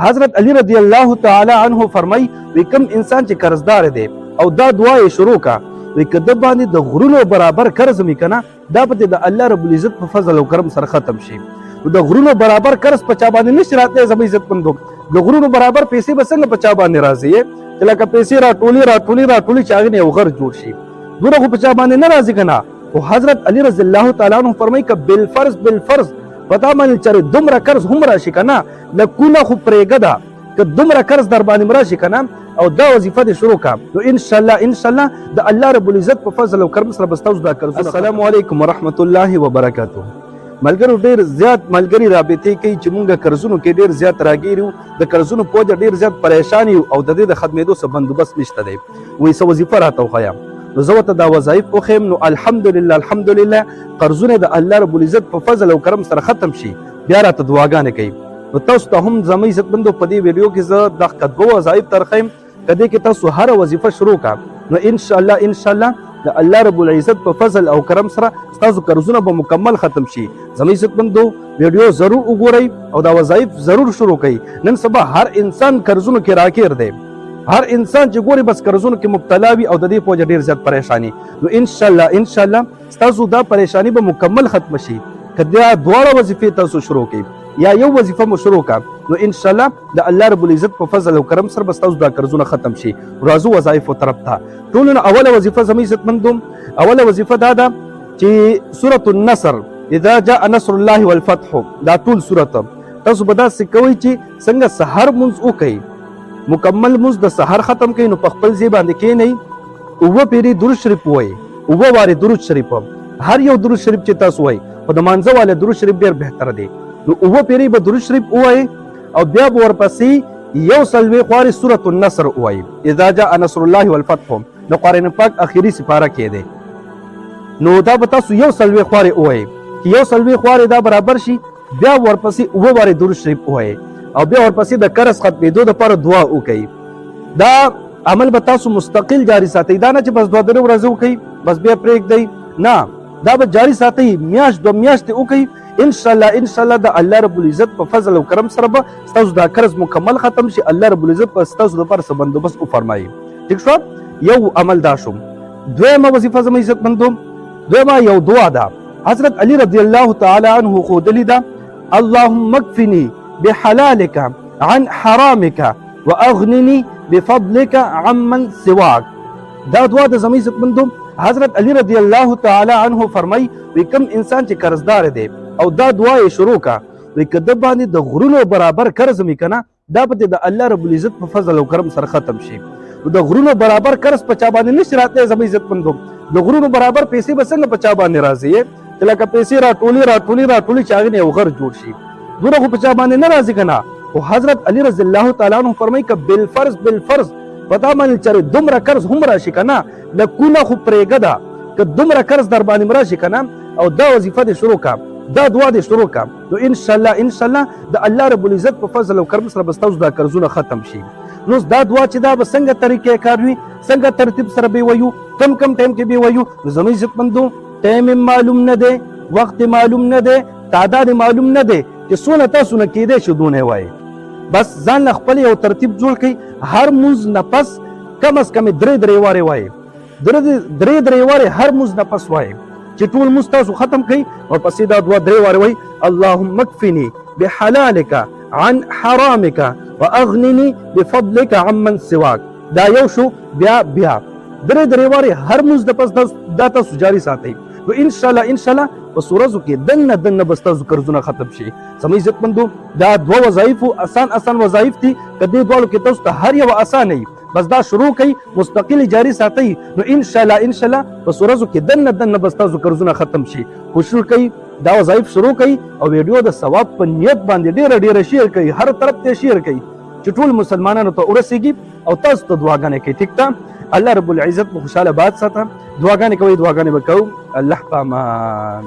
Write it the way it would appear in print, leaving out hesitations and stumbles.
حضرت علی رضی الله تعالی عنہ فرمای وی کوم انسان چې قرضدار دی او دا دعا یې شروع کا وی کده باندې د غرونو برابر قرض میکنه دا به د الله رب العزت په فضل او کرم سره ختم شي. د غرونو برابر قرض په چا باندې نشي راتلی زما عزت مندو. د غرونو برابر پیسې به څنګه په چا باندې راځي چې لکه پیسې راټولي چې هغې نه یو غر جوړ شي دومره خو په چا باندې نه راځي که نه. خو حضرت علی رضی الله تعالی عنہ فرمایي که بالفرض په تا باندې چېرې دومره قرض هم راشي که نه لکونه خو پرېږه ده که دومره قرض در باندې راشي که نه او دا وظیفه دې شروع کا نو انشاءالله د الله رب العزت په فضل او کرم سره به ستاسو دا قرضونه. السلام علیکم ورحمت الله وبرکاته. ملګرو ډېر زیات ملګري رابطې کوي چې مونږ قرضونو کې ډېر زیات راګیر یو د قرضونو په وجه ډېر زیات پریشان یو او د دې د ختمېدو څه بندوبست نشته دی. وایي څه وظیفه راته وښیم نو زه ورته دا وظایف وښیم نو الحمدلله قرضونه د الله رب العزت په فضل او کرم سره ختم شي. بیا راته دعاګانې کوي. نو تاسو ته هم زما عزتمندو په دې ویډیو کې زه دغه دوه وظایف درښیم که دې کې تاسو هره وظیفه شروع کا نو انشاءالله د الله رب العزت په فضل او کرم سره ستاسو قرضونه به مکمل ختم شي. زما عزتمندو ویډیو ضرور وګورئ او دا وظایف ضرور شروع کړئ. نن سبا هر انسان قرضونو کې راګیر دی. هر انسان چې ګوري بس قرضونو کې مبتلا وي او د دې په وجه ډېر زیات پریشاني. نو انشاءالله ستاسو دا پریشاني به مکمل ختم شي که دا دواړه وظیفې تاسو شروع کړئ یا یو وظیفه مو شروع کا نو انشاءالله د الله رب العزت په فضل او کرم سره به ستاسو دا قرضونه ختم شي. راځو وظایفو طرف ته. ټولو نه اوله وظیفه زما عزتمندو اوله وظیفه دا ده چې سورة النصر اذا جاء نصر الله والفتح دا ټول سورت تاسو به داسې کوئ چې څنګه سحر مونځ وکئ مکمل مونځ د سحر ختم کړئ نو په خپل ځای باندې کښېنئ اووه پیرې درود شریف ووایئ اووه وارې درود شریف هر یو درود شریف چې تاسو وایئ خو د مانځه والا درود شریف ډېر بهتره دی. نو اووه پیرې به درود شریف ووایئ او بیا به ورپسې یو څلوېښت وارې سورة النصر ووایئ اذا جاء نصر الله والفتح د قرآن پاک اخري سپاره کې دی. نو دا به تاسو یو څلوېښت وارې ووایئ چې یو څلوېښت وارې دا برابر شي بیا ورپسې اووه وارې درود شریف ووایئ او بیا ورپسې د قرض ختمېدو دپاره دعا وکړئ. دا عمل به تاسو مستقل جاري ساتئ. دا نه چې بس دوه درې ورځې وکړئ بس بیا پرېږدئ نه دا به جاري ساتئ میاشت دوه میاشتې وکړئ. انشاءالله د الله رب العزت په فضل او کرم سره به ستاسو دا قرض مکمل ختم شي. الله رب العزت په ستاسو دپاره څه بندوبست وفرمایي. ټیک شو یو عمل دا شو. دویمه وظیفه زما عزتمندو دویمه یو دعا ده حضرت علی رضی الله تعالی عنه ښودلې ده اللهم اکفني بحلالك عن حرامك واغنني بفضلك عمن سواك. دا دعا د زما عزتمندو حضرت علی رضی الله تعالی عنه فرمای وی کوم انسان چې قرضدار دی او دا دعا یې شروع کا وی کده باندې د غرونو برابر قرض میکنه دا به د الله رب العزت په فضل او کرم سره ختم شي. د غرونو برابر قرض په چا باندې نشي راتلی زما عزتمندو. د غرونو برابر پیسې به څنګه په چا باندې راځي چې لکه پیسې راټولي چې هغې نه یو غر جوړ شي دومره خو په چا باندې نه راځي که نه. خو حضرت علی رضی الله تعالی عنہ فرمایي که بالفرض په تا باندې چېرې دومره قرض هم راشي که نه لکونه خو پرېږه ده که دومره قرض در باندې راشي که نه او دا وظیفه دې شروع کا دا دعا دې شروع کا نو انشاءالله د الله رب العزت په فضل او کرم سره به ستاسو دا قرضونه ختم شي. نو دا دعا چې دا به څنګه طریقې کار وي څنګه ترتیب سره به وایو کم ټایم کې به وایو نو زما عزتمندو ټایم معلوم نه دی وخت معلوم نه دی تعداد معلوم نه دی چې څونه تاسو نه کېدی شي دونه وایي. بس ځان له خپل یو ترتیب جوړ کړئ. هر مونځ نه پس کم از کم درې وارې وایي درې وارې هر مونځ نه پس وایي چې ټول مونځ تاسو ختم کړئ ورپسې دا دعا درې وارې وایي اللهم اکفني بحلالك عن حرامك واغنني بفضلك عمن سواك. دا یو شو بیا درې وارې هر مونځ نه پس دا تاسو جاري ساتئ. نو انشاءالله په ورځو کې دنه به ستاسو قرضونه ختم شي. زما عزتمندو دا دوه وظایفو آسان وظایف دي که دې دواړو کې تاسو ته هر یوه اسانه وي بس دا شروع کړئ مستقل جاري ساتئ نو انشاءالله په ورځو کې دنه به ستاسو قرضونه ختم شي. کوشش کوئ دا وظایف شروع کړئ او ویډیو د ثواب په نیت باندې ډېره شیر کړئ هر طرف ته شیر کړئ چې ټول مسلمانانو ته ورسیږي او تاسو ته دعاګانې کوئ. ټیک ده الله رب العزت مو خوشحاله باد ساته. دعاګانې کوئ دعاګانې به کوو. الله په امان.